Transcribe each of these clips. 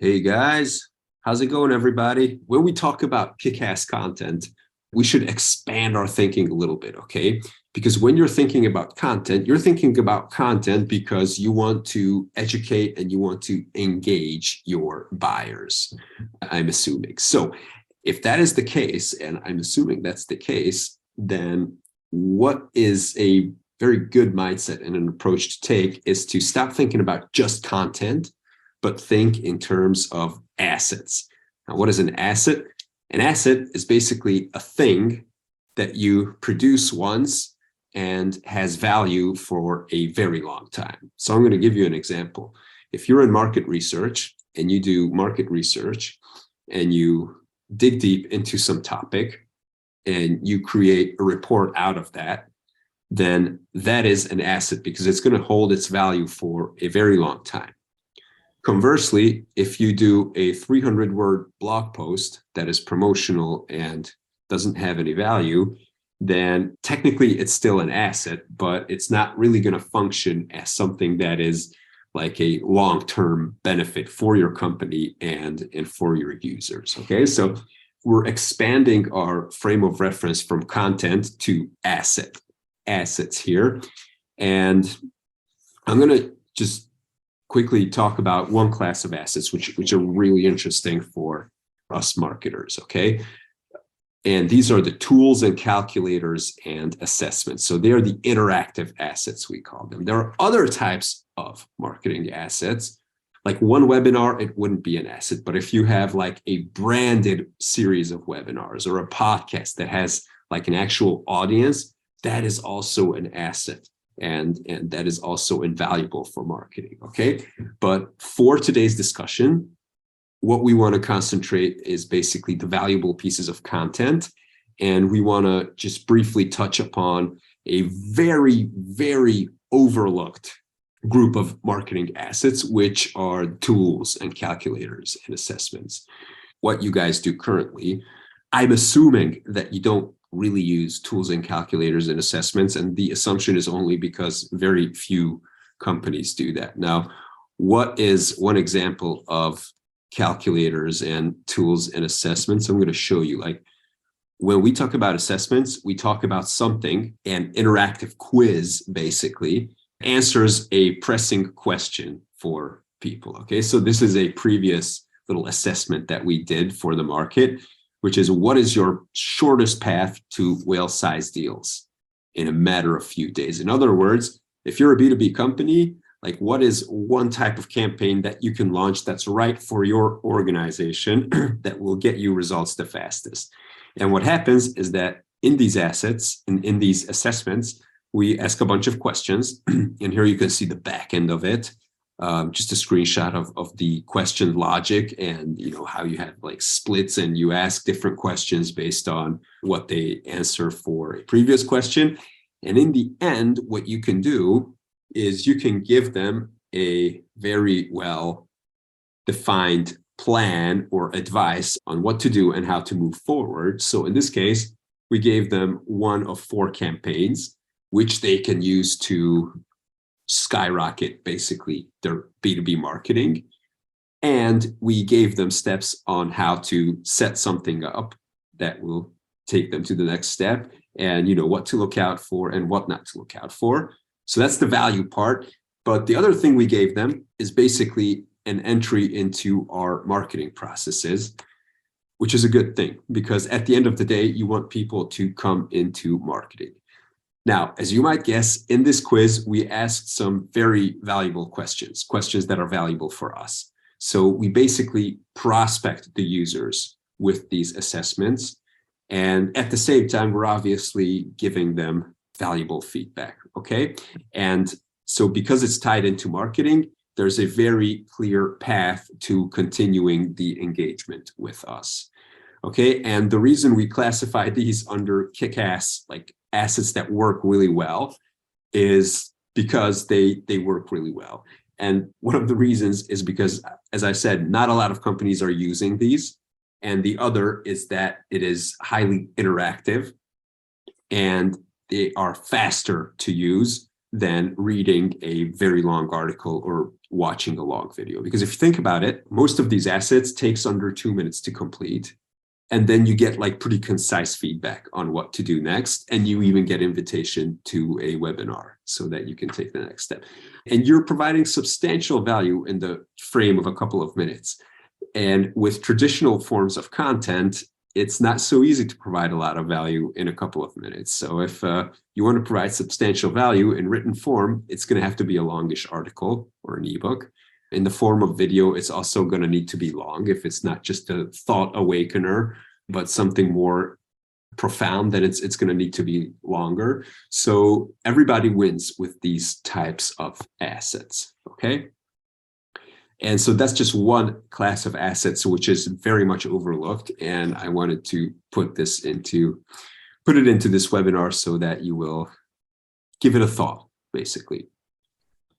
Hey guys, how's it going, everybody? When we talk about kick-ass content, we should expand our thinking a little bit, okay? Because when you're thinking about content, you're thinking about content because you want to educate and you want to engage your buyers, I'm assuming. So if that is the case, and I'm assuming that's the case, then what is a very good mindset and an approach to take is to stop thinking about just content, but think in terms of assets. Now, what is an asset? An asset is basically a thing that you produce once and has value for a very long time. So I'm going to give you an example. If you're in market research and you do market research and you dig deep into some topic and you create a report out of that, then that is an asset because it's going to hold its value for a very long time. Conversely, if you do a 300-word blog post that is promotional and doesn't have any value, then technically it's still an asset, but it's not really going to function as something that is like a long-term benefit for your company and for your users. Okay, so we're expanding our frame of reference from content to assets here. And I'm going to just quickly talk about one class of assets, which are really interesting for us marketers, okay? And these are the tools and calculators and assessments. So they are the interactive assets, we call them. There are other types of marketing assets. Like one webinar, it wouldn't be an asset. But if you have like a branded series of webinars or a podcast that has like an actual audience, that is also an asset. And that is also invaluable for marketing, okay? But for today's discussion, what we want to concentrate is basically the valuable pieces of content. And we want to just briefly touch upon a very, very overlooked group of marketing assets, which are tools and calculators and assessments. What you guys do currently, I'm assuming that you don't really use tools and calculators and assessments. And the assumption is only because very few companies do that. Now, what is one example of calculators and tools and assessments? I'm going to show you. Like when we talk about assessments, we talk about something, an interactive quiz basically answers a pressing question for people. Okay, so this is a previous little assessment that we did for the market, which is what is your shortest path to whale-sized deals in a matter of few days? In other words, if you're a B2B company, like what is one type of campaign that you can launch that's right for your organization that will get you results the fastest? And what happens is that in these assets, in these assessments, we ask a bunch of questions. And here you can see the back end of it. Just a screenshot of the question logic and how you have like splits and you ask different questions based on what they answer for a previous question. And in the end, what you can do is you can give them a very well defined plan or advice on what to do and how to move forward. So in this case, we gave them one of 4 campaigns, which they can use to skyrocket basically their B2B marketing. And we gave them steps on how to set something up that will take them to the next step and what to look out for and what not to look out for. So that's the value part. But the other thing we gave them is basically an entry into our marketing processes, which is a good thing because at the end of the day, you want people to come into marketing. Now, as you might guess, in this quiz, we asked some very valuable questions that are valuable for us. So we basically prospect the users with these assessments. And at the same time, we're obviously giving them valuable feedback, okay? And so because it's tied into marketing, there's a very clear path to continuing the engagement with us, okay? And the reason we classify these under kick-ass, like assets that work really well, is because they work really well. And one of the reasons is because, as I said, not a lot of companies are using these. And the other is that it is highly interactive and they are faster to use than reading a very long article or watching a long video. Because if you think about it, most of these assets takes under 2 minutes to complete. And then you get like pretty concise feedback on what to do next. And you even get invitation to a webinar so that you can take the next step. And you're providing substantial value in the frame of a couple of minutes. And with traditional forms of content, it's not so easy to provide a lot of value in a couple of minutes. So if you want to provide substantial value in written form, it's going to have to be a longish article or an ebook. In the form of video, it's also going to need to be long. If it's not just a thought awakener, but something more profound, then it's going to need to be longer. So everybody wins with these types of assets, okay? And so that's just one class of assets, which is very much overlooked. And I wanted to put it into this webinar so that you will give it a thought, basically.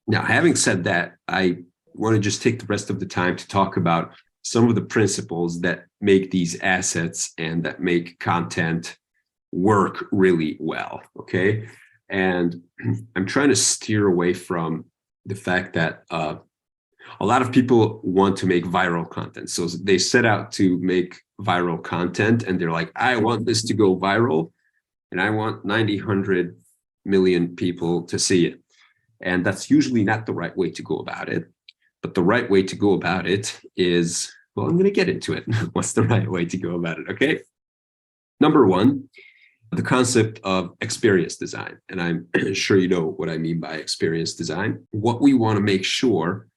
Now, having said that, I want to just take the rest of the time to talk about some of the principles that make these assets and that make content work really well, okay? And I'm trying to steer away from the fact that a lot of people want to make viral content. So they set out to make viral content and they're like, I want this to go viral and I want 90, 100 million people to see it. And that's usually not the right way to go about it. But the right way to go about it is, well, I'm going to get into it. What's the right way to go about it? Okay. Number one, the concept of experience design. And I'm sure you know what I mean by experience design. What we want to make sure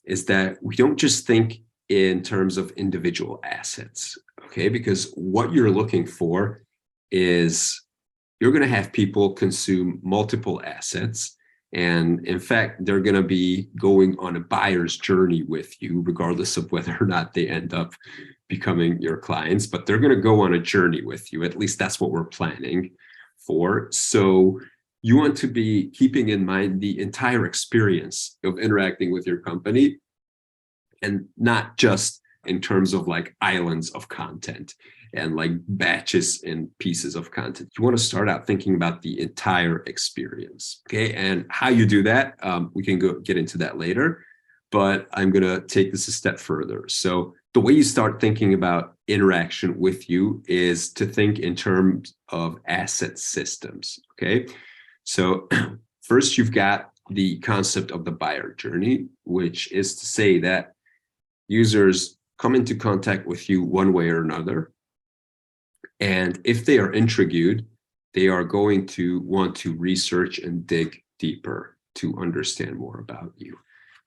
is that we don't just think in terms of individual assets, okay? Because what you're looking for is you're going to have people consume multiple assets. And in fact, they're going to be going on a buyer's journey with you, regardless of whether or not they end up becoming your clients, but they're going to go on a journey with you. At least that's what we're planning for. So you want to be keeping in mind the entire experience of interacting with your company and not just in terms of like islands of content and like batches and pieces of content. You want to start out thinking about the entire experience. Okay. And how you do that, we can get into that later, but I'm going to take this a step further. So the way you start thinking about interaction with you is to think in terms of asset systems. Okay. So first you've got the concept of the buyer journey, which is to say that users come into contact with you one way or another. And if they are intrigued, they are going to want to research and dig deeper to understand more about you.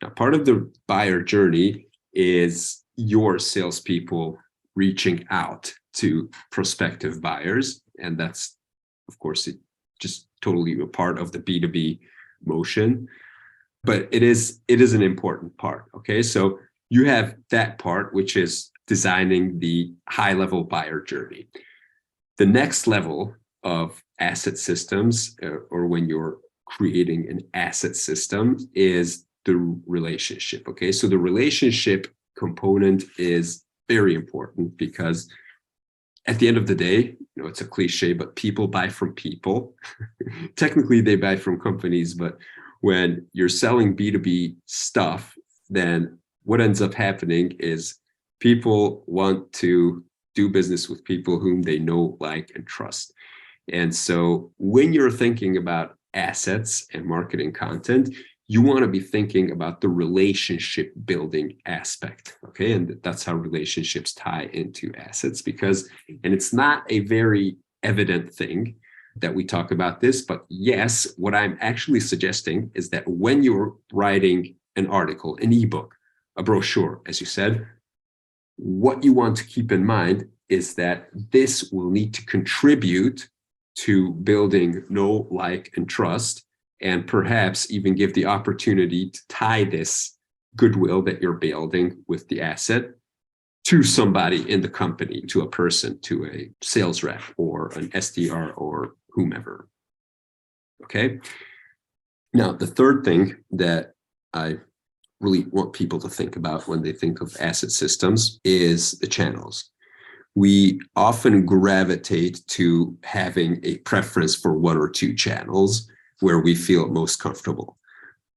Now, part of the buyer journey is your salespeople reaching out to prospective buyers. And that's, of course, just totally a part of the B2B motion. But it is an important part. Okay, so you have that part, which is designing the high-level buyer journey. The next level of asset systems, or when you're creating an asset system, is the relationship. Okay, so the relationship component is very important because at the end of the day, you know, it's a cliche, but people buy from people. Technically, they buy from companies, but when you're selling B2B stuff, then what ends up happening is people want to do business with people whom they know, like, and trust. And so when you're thinking about assets and marketing content, you want to be thinking about the relationship building aspect. Okay. And that's how relationships tie into assets because, and it's not a very evident thing that we talk about this, but yes, what I'm actually suggesting is that when you're writing an article, an ebook, a brochure, as you said, what you want to keep in mind is that this will need to contribute to building know, like, and trust, and perhaps even give the opportunity to tie this goodwill that you're building with the asset to somebody in the company, to a person, to a sales rep or an SDR or whomever. Okay. Now, the third thing that I really want people to think about when they think of asset systems is the channels. We often gravitate to having a preference for one or two channels where we feel most comfortable.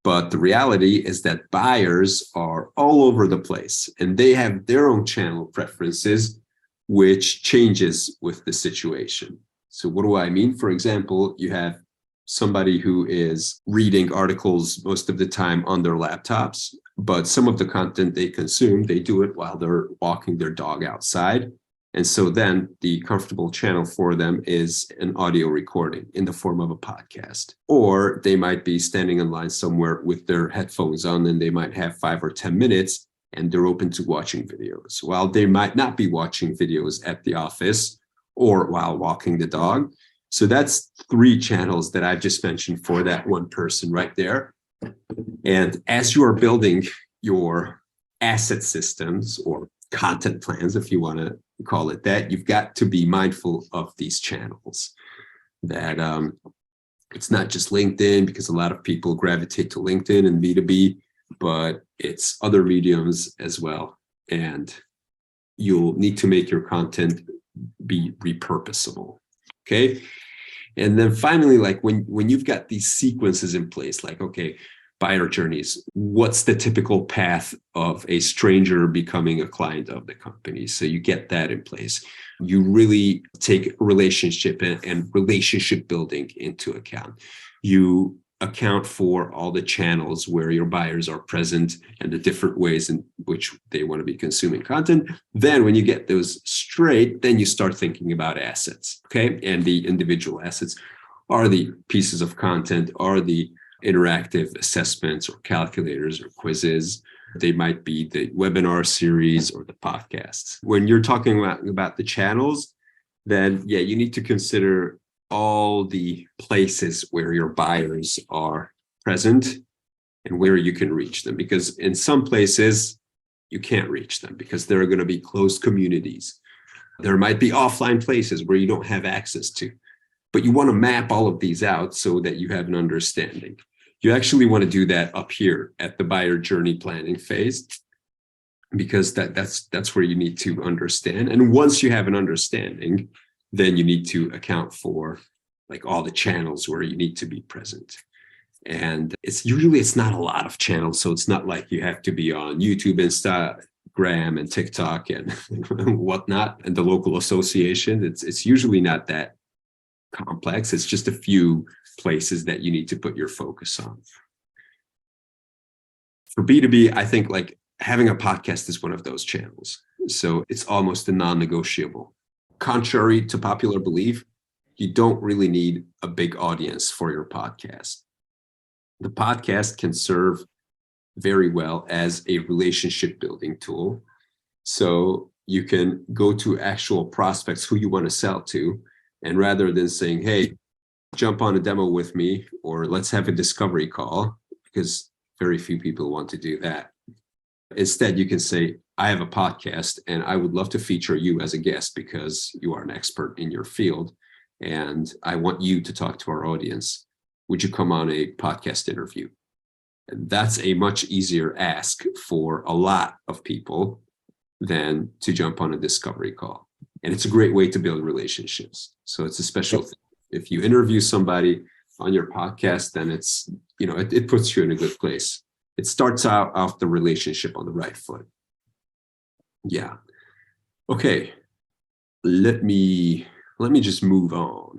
But the reality is that buyers are all over the place and they have their own channel preferences, which changes with the situation. So what do I mean? For example, you have somebody who is reading articles most of the time on their laptops, but some of the content they consume, they do it while they're walking their dog outside. And so then the comfortable channel for them is an audio recording in the form of a podcast. Or they might be standing in line somewhere with their headphones on and they might have 5 or 10 minutes and they're open to watching videos. While they might not be watching videos at the office or while walking the dog. So that's 3 channels that I've just mentioned for that one person right there. And as you are building your asset systems or content plans, if you want to call it that, you've got to be mindful of these channels. That it's not just LinkedIn, because a lot of people gravitate to LinkedIn and B2B, but it's other mediums as well. And you'll need to make your content be repurposable. Okay. And then finally, like when you've got these sequences in place, like, okay, buyer journeys, what's the typical path of a stranger becoming a client of the company? So you get that in place. You really take relationship and relationship building into account. You account for all the channels where your buyers are present and the different ways in which they want to be consuming content. Then when you get those straight, then you start thinking about assets, okay? And the individual assets are the pieces of content, are the interactive assessments or calculators or quizzes. They might be the webinar series or the podcasts. When you're talking about the channels, then yeah, you need to consider all the places where your buyers are present and where you can reach them. Because in some places, you can't reach them because there are going to be closed communities. There might be offline places where you don't have access to, but you want to map all of these out so that you have an understanding. You actually want to do that up here at the buyer journey planning phase, because that's where you need to understand. And once you have an understanding, then you need to account for like all the channels where you need to be present. And it's not a lot of channels. So it's not like you have to be on YouTube, Instagram, and TikTok and whatnot, and the local association. It's usually not that complex. It's just a few places that you need to put your focus on. For B2B, I think like having a podcast is one of those channels. So it's almost a non-negotiable. Contrary to popular belief, you don't really need a big audience for your podcast. The podcast can serve very well as a relationship building tool. So you can go to actual prospects who you want to sell to. And rather than saying, hey, jump on a demo with me, or let's have a discovery call, because very few people want to do that. Instead, you can say, I have a podcast and I would love to feature you as a guest because you are an expert in your field. And I want you to talk to our audience. Would you come on a podcast interview? And that's a much easier ask for a lot of people than to jump on a discovery call. And it's a great way to build relationships. So it's a special thing. If you interview somebody on your podcast, then it's, it puts you in a good place. It starts out off the relationship on the right foot. Yeah. Okay. Let me just move on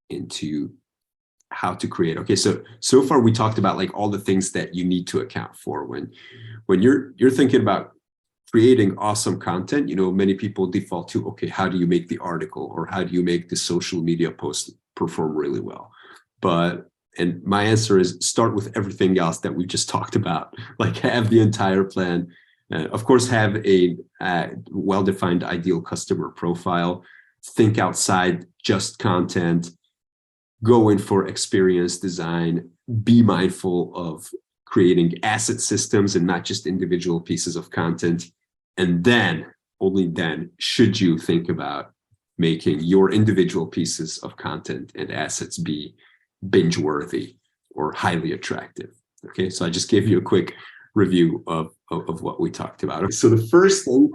into how to create. Okay. So far we talked about like all the things that you need to account for when you're thinking about creating awesome content. Many people default to, okay, how do you make the article or how do you make the social media post perform really well? And my answer is start with everything else that we just talked about. Like have the entire plan. Of course, have a well-defined ideal customer profile. Think outside just content. Go in for experience design. Be mindful of creating asset systems and not just individual pieces of content. And then, only then, should you think about making your individual pieces of content and assets be binge-worthy or highly attractive. Okay, so I just gave you a quick review of what we talked about. So the first thing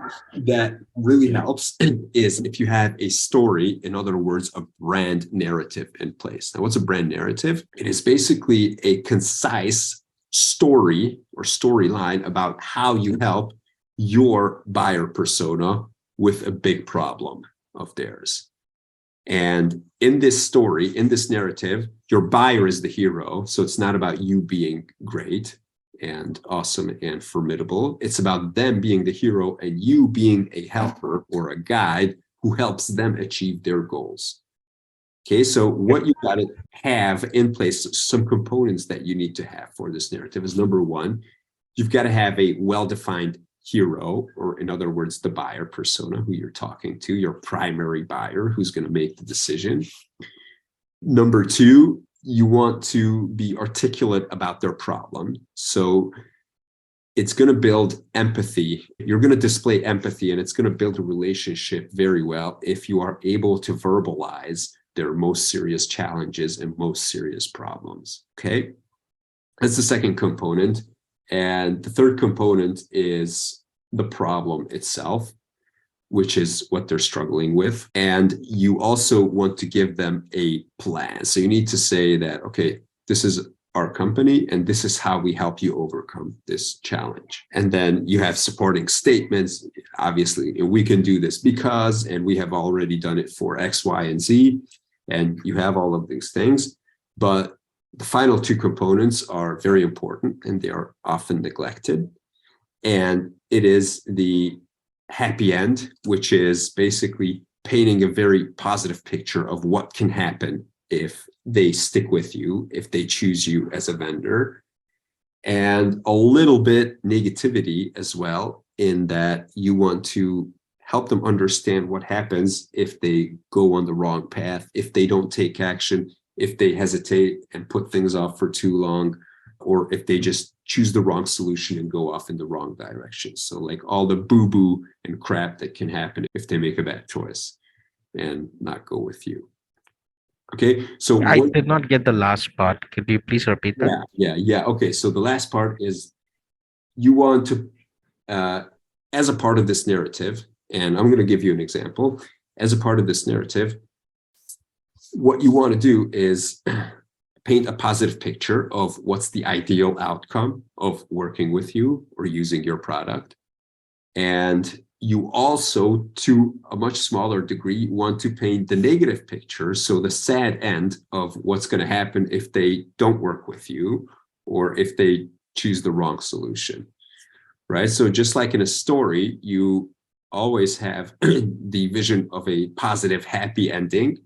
that really helps is if you have a story, in other words, a brand narrative in place. Now, what's a brand narrative? It is basically a concise story or storyline about how you help your buyer persona with a big problem of theirs. And in this story, in this narrative, your buyer is the hero. So it's not about you being great and awesome and formidable. It's about them being the hero and you being a helper or a guide who helps them achieve their goals. Okay, so what you got to have in place, some components that you need to have for this narrative is number one, you've got to have a well-defined hero, or in other words, the buyer persona who you're talking to, your primary buyer who's going to make the decision. Number two, you want to be articulate about their problem. So it's going to build empathy. You're going to display empathy, and it's going to build a relationship very well if you are able to verbalize their most serious challenges and most serious problems. Okay, that's the second component. And the third component is the problem itself, which is what they're struggling with. And you also want to give them a plan. So you need to say that, okay, this is our company and this is how we help you overcome this challenge. And then you have supporting statements. Obviously, we can do this because, and we have already done it for X, Y, and Z. And you have all of these things. But the final two components are very important and they are often neglected. And it is the happy end, which is basically painting a very positive picture of what can happen if they stick with you, if they choose you as a vendor, and a little bit negativity as well, in that you want to help them understand what happens if they go on the wrong path, if they don't take action, if they hesitate and put things off for too long, or if they just choose the wrong solution and go off in the wrong direction. So like all the boo-boo and crap that can happen if they make a bad choice and not go with you. Okay, so I did not get the last part. Could you please repeat that? Yeah. Okay, so the last part is you want to, as a part of this narrative, and I'm going to give you an example. As a part of this narrative, what you want to do is paint a positive picture of what's the ideal outcome of working with you or using your product. And you also, to a much smaller degree, want to paint the negative picture, so the sad end of what's going to happen if they don't work with you or if they choose the wrong solution, right? So just like in a story, you always have the vision of a positive, happy ending,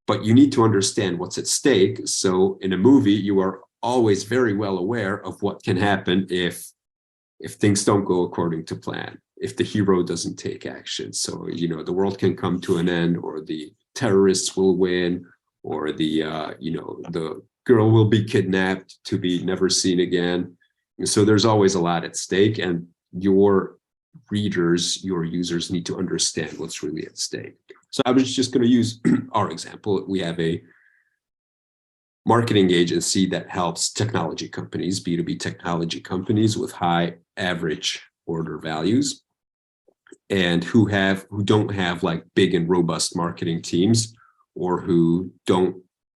but you need to understand what's at stake. So in a movie, you are always very well aware of what can happen if things don't go according to plan, if the hero doesn't take action. So, the world can come to an end, or the terrorists will win, or the girl will be kidnapped to be never seen again. So there's always a lot at stake, and your readers, your users need to understand what's really at stake. So I was just going to use our example. We have a marketing agency that helps technology companies, B2B technology companies with high average order values, and who don't have like big and robust marketing teams, or who don't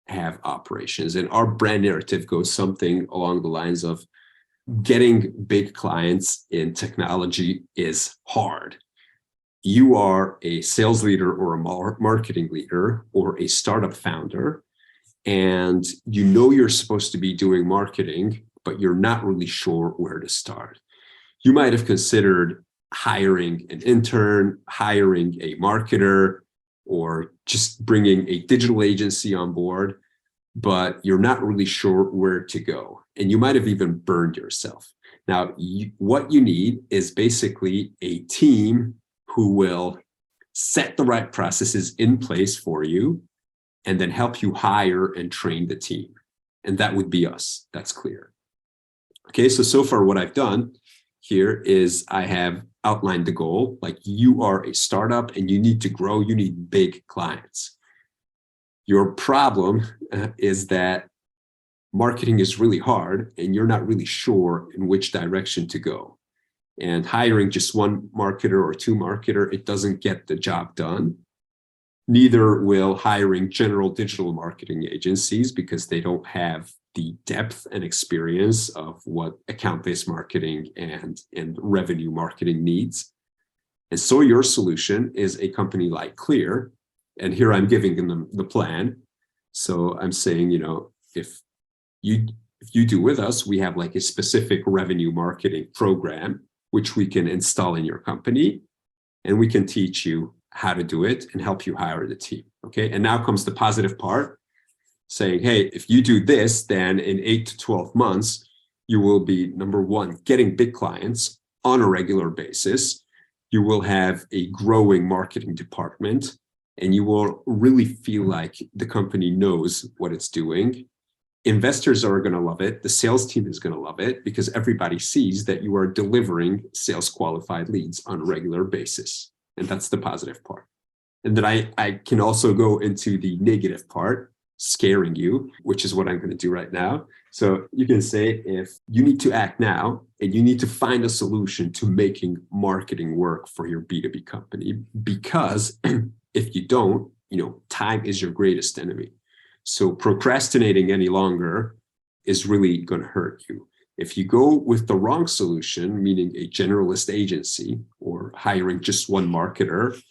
have operations. And our brand narrative goes something along the lines of, getting big clients in technology is hard. You are a sales leader or a marketing leader or a startup founder, and you're supposed to be doing marketing, but you're not really sure where to start. You might have considered hiring an intern, hiring a marketer, or just bringing a digital agency on board, but you're not really sure where to go. And you might have even burned yourself. Now, what you need is basically a team who will set the right processes in place for you and then help you hire and train the team. And that would be us. That's clear. Okay, so far what I've done here is I have outlined the goal. Like, you are a startup and you need to grow, you need big clients. Your problem is that marketing is really hard and you're not really sure in which direction to go. And hiring just one marketer or two marketer, it doesn't get the job done. Neither will hiring general digital marketing agencies, because they don't have the depth and experience of what account-based marketing and revenue marketing needs. And so your solution is a company like Clear. And here I'm giving them the plan. So I'm saying, you know, if you do with us, we have like a specific revenue marketing program, which we can install in your company, and we can teach you how to do it and help you hire the team. Okay. And now comes the positive part, saying, hey, if you do this, then in 8 to 12 months, you will be, number one, getting big clients on a regular basis. You will have a growing marketing department, and you will really feel like the company knows what it's doing. Investors are going to love it. The sales team is going to love it because everybody sees that you are delivering sales qualified leads on a regular basis. And that's the positive part. And then I can also go into the negative part, scaring you, which is what I'm going to do right now. So you can say, if you need to act now and you need to find a solution to making marketing work for your B2B company, because if you don't, you know, time is your greatest enemy. So procrastinating any longer is really going to hurt you. If you go with the wrong solution, meaning a generalist agency or hiring just one marketer,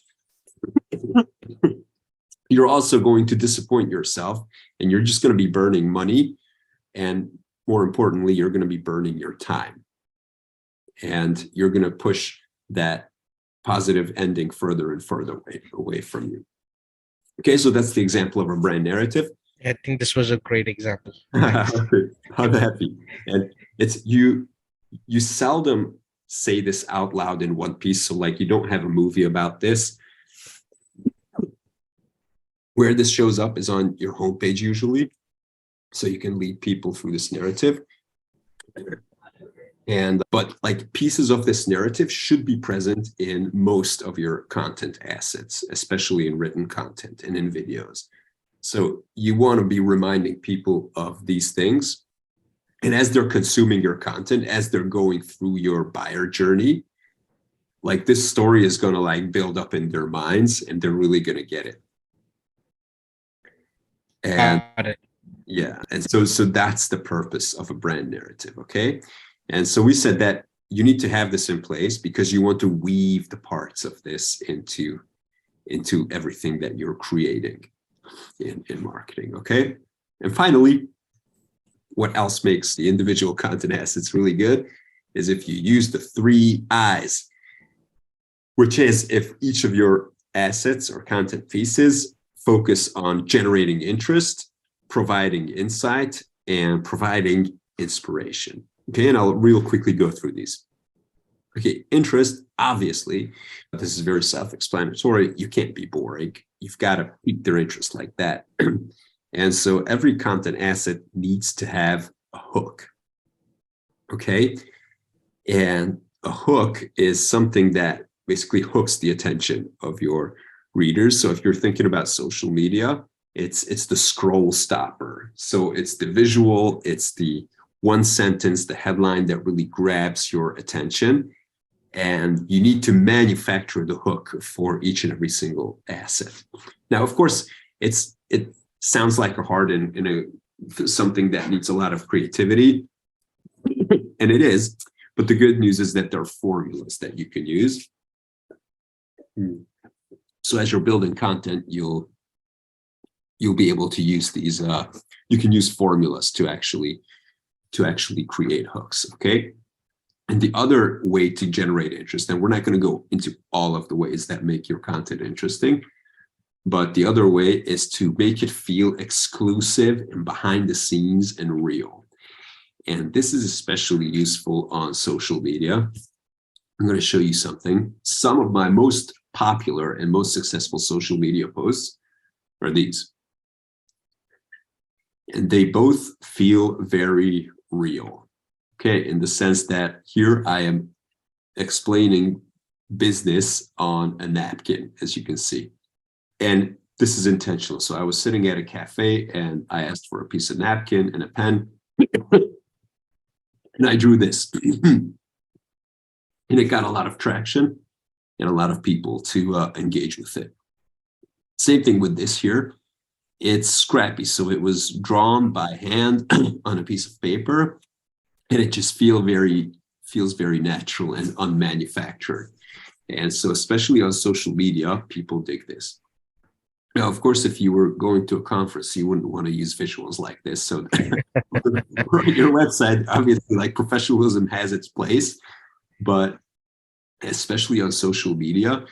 you're also going to disappoint yourself, and you're just going to be burning money. And more importantly, you're going to be burning your time. And you're going to push that positive ending further and further away from you. Okay, so that's the example of a brand narrative. I think this was a great example. I'm happy. And it's you seldom say this out loud in one piece. So like, you don't have a movie about this. Where this shows up is on your homepage usually. So you can lead people through this narrative. But like, pieces of this narrative should be present in most of your content assets, especially in written content and in videos. So you want to be reminding people of these things. And as they're consuming your content, as they're going through your buyer journey, like, this story is going to like build up in their minds, and they're really going to get it. And yeah, and so that's the purpose of a brand narrative. Okay. And so we said that you need to have this in place because you want to weave the parts of this into everything that you're creating in marketing. Okay. And finally, what else makes the individual content assets really good is if you use the 3 I's, which is if each of your assets or content pieces focus on generating interest, providing insight, and providing inspiration. Okay, and I'll real quickly go through these. Okay, interest, obviously, this is very self-explanatory. You can't be boring. You've got to pique their interest like that. And so every content asset needs to have a hook. Okay, and a hook is something that basically hooks the attention of your readers. So if you're thinking about social media, it's the scroll stopper. So it's the visual, it's the one sentence, the headline that really grabs your attention. And you need to manufacture the hook for each and every single asset. Now, of course, it sounds like a hard and something that needs a lot of creativity, and it is. But the good news is that there are formulas that you can use. So as you're building content, you'll be able to use these. You can use formulas to actually create hooks. Okay. And the other way to generate interest, and we're not going to go into all of the ways that make your content interesting, but the other way is to make it feel exclusive and behind the scenes and real. And this is especially useful on social media. I'm going to show you something. Some of my most popular and most successful social media posts are these. And they both feel very real. Okay, in the sense that here I am explaining business on a napkin, as you can see. And this is intentional. So I was sitting at a cafe and I asked for a piece of napkin and a pen. And I drew this. And it got a lot of traction and a lot of people to engage with it. Same thing with this here. it's scrappy. So it was drawn by hand on a piece of paper, and it just feels very natural and unmanufactured. And so, especially on social media, people dig this. Now, of course, if you were going to a conference, you wouldn't want to use visuals like this. So, on your website, obviously, like professionalism has its place, but especially on social media,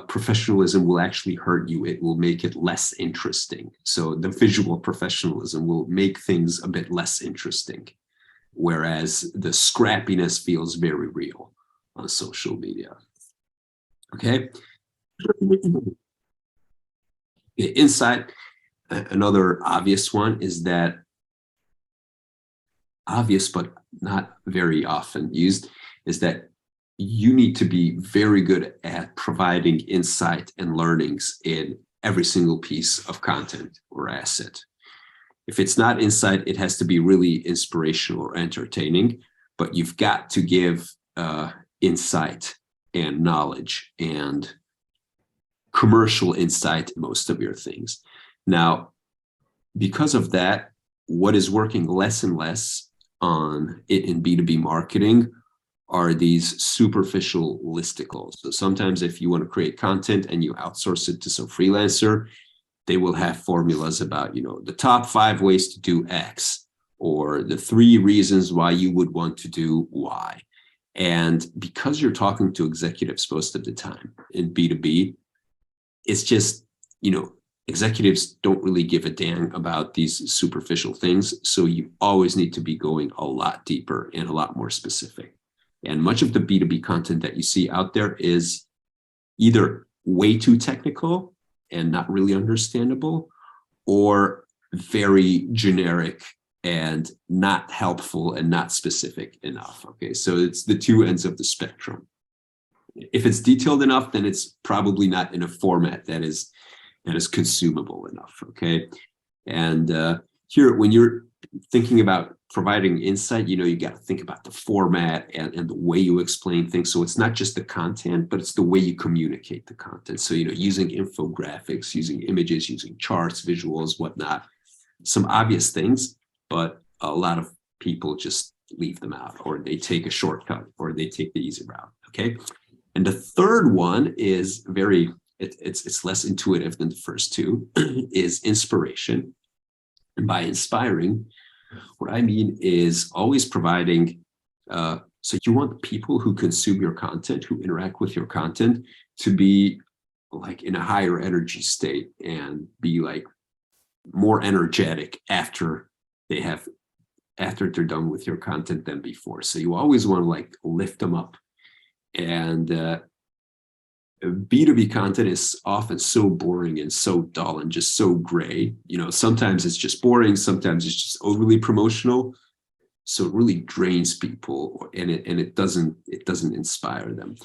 professionalism will actually hurt you. It will make it less interesting. So, the visual professionalism will make things a bit less interesting, whereas the scrappiness feels very real on social media. Okay. Insight, another obvious one is that obvious but not very often used is that you need to be very good at providing insight and learnings in every single piece of content or asset. If it's not insight, it has to be really inspirational or entertaining, but you've got to give insight and knowledge and commercial insight in most of your things. Now, because of that, what is working less and less on it in B2B marketing are these superficial listicles. So sometimes if you want to create content and you outsource it to some freelancer, they will have formulas about, the top 5 ways to do X, or the 3 reasons why you would want to do Y. And because you're talking to executives most of the time in B2B, it's just, executives don't really give a damn about these superficial things. So you always need to be going a lot deeper and a lot more specific. And much of the B2B content that you see out there is either way too technical and not really understandable, or very generic and not helpful and not specific enough. Okay, so it's the two ends of the spectrum. If it's detailed enough, then it's probably not in a format that is consumable enough. Okay, and here, when you're thinking about providing insight, you got to think about the format and the way you explain things. So it's not just the content, but it's the way you communicate the content. So using infographics, using images, using charts, visuals, whatnot. Some obvious things, but a lot of people just leave them out, or they take a shortcut, or they take the easy route. Okay. And the third one is it's less intuitive than the first two, is inspiration. And by inspiring, what I mean is always providing, so you want people who consume your content, who interact with your content, to be like in a higher energy state and be like more energetic after they're done with your content than before. So you always want to like lift them up. And B2B content is often so boring and so dull and just so gray. Sometimes it's just boring, sometimes it's just overly promotional. So it really drains people, and it doesn't inspire them.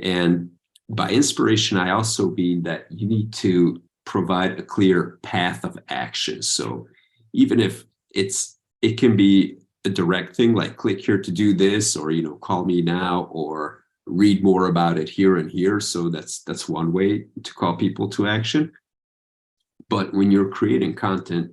And by inspiration, I also mean that you need to provide a clear path of action. So even if it can be a direct thing, like click here to do this, or call me now, or read more about it here and here. So that's one way to call people to action. But when you're creating content,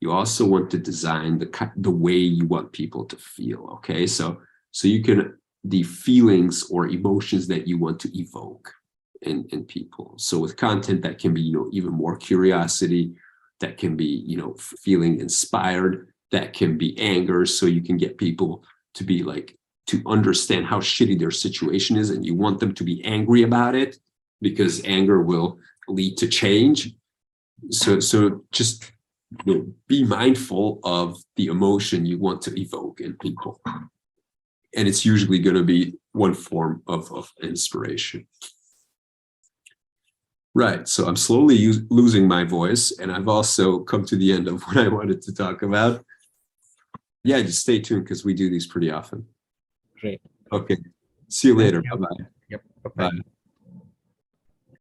you also want to design the way you want people to feel. Okay, so you can, the feelings or emotions that you want to evoke in people. So with content, that can be even more curiosity, that can be feeling inspired, that can be anger. So you can get people to be like, to understand how shitty their situation is, and you want them to be angry about it, because anger will lead to change. So just be mindful of the emotion you want to evoke in people, and it's usually going to be one form of inspiration. Right. So I'm slowly losing my voice, and I've also come to the end of what I wanted to talk about. Yeah, just stay tuned, because we do these pretty often. Great. Okay. See you later. Thank you. Bye-bye. Yep. Bye-bye. Bye.